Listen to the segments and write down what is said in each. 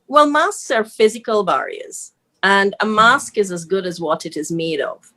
Well, masks are physical barriers, and a mask is as good as what it is made of.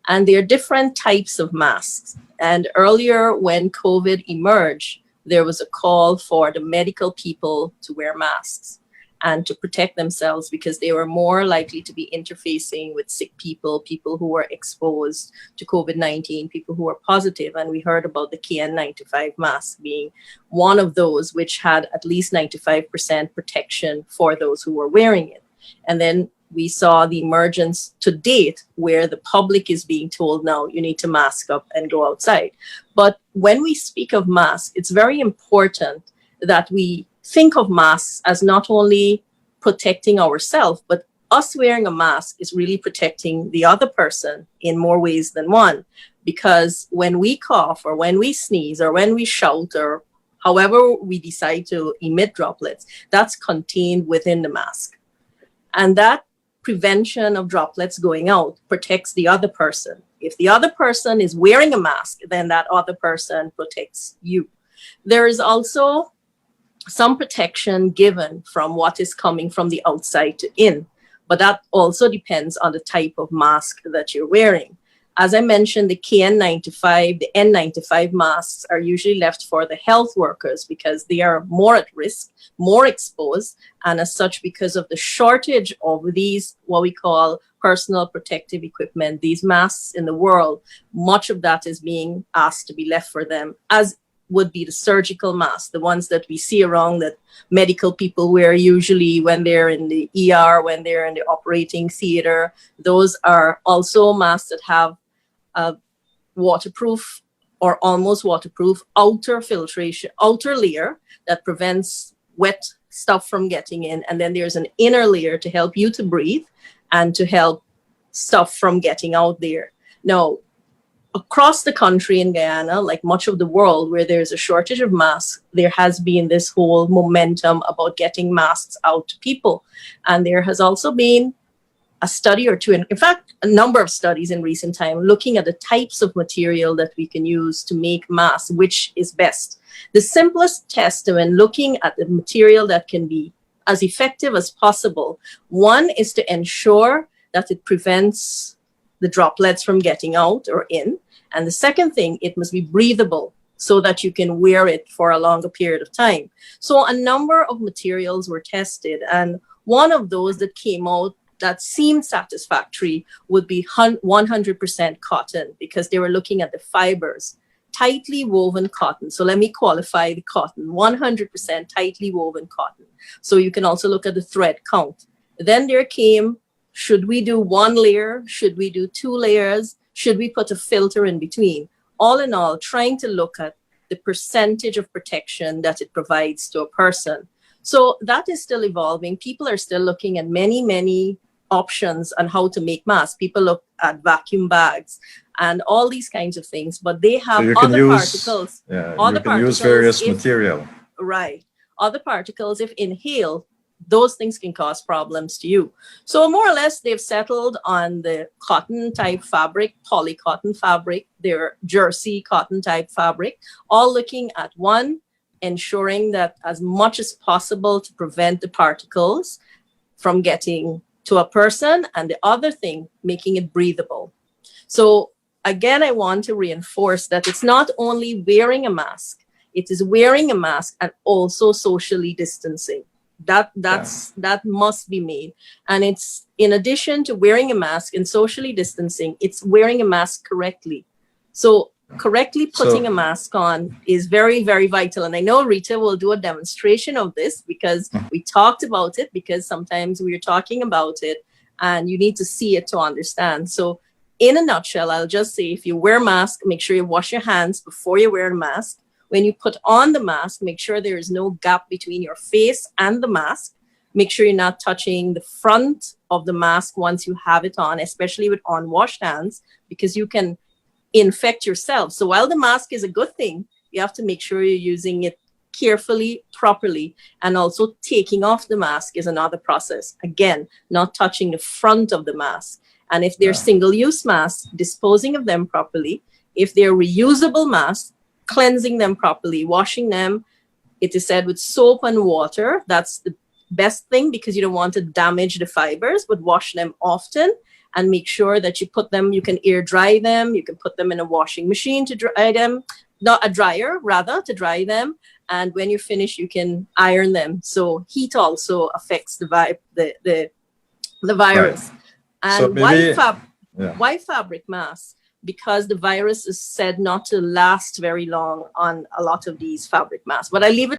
And there are different types of masks. And earlier, when COVID emerged, there was a call for the medical people to wear masks and to protect themselves because they were more likely to be interfacing with sick people, people who were exposed to COVID-19, people who were positive. And we heard about the KN95 mask being one of those which had at least 95% protection for those who were wearing it. And then we saw the emergence to date where the public is being told now you need to mask up and go outside. But when we speak of masks, it's very important that we think of masks as not only protecting ourselves, but us wearing a mask is really protecting the other person in more ways than one. Because when we cough or when we sneeze or when we shout or however we decide to emit droplets, that's contained within the mask. And that prevention of droplets going out protects the other person. If the other person is wearing a mask, then that other person protects you. There is also some protection given from what is coming from the outside to in, but that also depends on the type of mask that you're wearing. As I mentioned, the KN95, the N95 masks are usually left for the health workers because they are more at risk, more exposed, and as such, because of the shortage of these, what we call personal protective equipment, these masks in the world, much of that is being asked to be left for them, as would be the surgical masks, the ones that we see around that medical people wear usually when they're in the ER, when they're in the operating theater. Those are also masks that have a waterproof or almost waterproof outer filtration, outer layer that prevents wet stuff from getting in. And then there's an inner layer to help you to breathe and to help stuff from getting out there. Now, across the country in Guyana, like much of the world where there's a shortage of masks, there has been this whole momentum about getting masks out to people. And there has also been a study or two, in fact, a number of studies in recent time looking at the types of material that we can use to make masks, which is best. The simplest test when looking at the material that can be as effective as possible, one is to ensure that it prevents the droplets from getting out or in. And the second thing, it must be breathable so that you can wear it for a longer period of time. So a number of materials were tested, and one of those that came out that seemed satisfactory would be 100% cotton, because they were looking at the fibers, tightly woven cotton. So let me qualify the cotton, 100% tightly woven cotton. So you can also look at the thread count. Then there came, should we do one layer? Should we do two layers? Should we put a filter in between? All in all, trying to look at the percentage of protection that it provides to a person. So that is still evolving. People are still looking at many options on how to make masks. People look at vacuum bags and all these kinds of things, but they have particles. Yeah, you can use various material. Right. Other particles, if inhaled, those things can cause problems to you. So more or less, they've settled on the cotton type fabric, polycotton fabric, their jersey cotton type fabric, all looking at one, ensuring that as much as possible to prevent the particles from getting to a person, and the other thing, making it breathable. So again, I want to reinforce that it's not only wearing a mask, it is wearing a mask and also socially distancing. That must be made. And it's in addition to wearing a mask and socially distancing, it's wearing a mask correctly. So correctly putting a mask on is very, very vital. And I know Rita will do a demonstration of this because we talked about it, because sometimes we are talking about it and you need to see it to understand. So in a nutshell, I'll just say, if you wear a mask, make sure you wash your hands before you wear a mask. When you put on the mask, make sure there is no gap between your face and the mask. Make sure you're not touching the front of the mask once you have it on, especially with unwashed hands, because you can infect yourself. So while the mask is a good thing, you have to make sure you're using it carefully, properly, and also taking off the mask is another process. Again, not touching the front of the mask. And if they're single-use masks, disposing of them properly. If they're reusable masks, cleansing them properly, washing them, it is said, with soap and water. That's the best thing because you don't want to damage the fibers, but wash them often and make sure that you put them, you can air dry them, you can put them in a washing machine to dry them, not a dryer, rather, to dry them. And when you're finished, you can iron them. So heat also affects the virus. Right. And So maybe, why fabric masks? Because the virus is said not to last very long on a lot of these fabric masks. But I leave it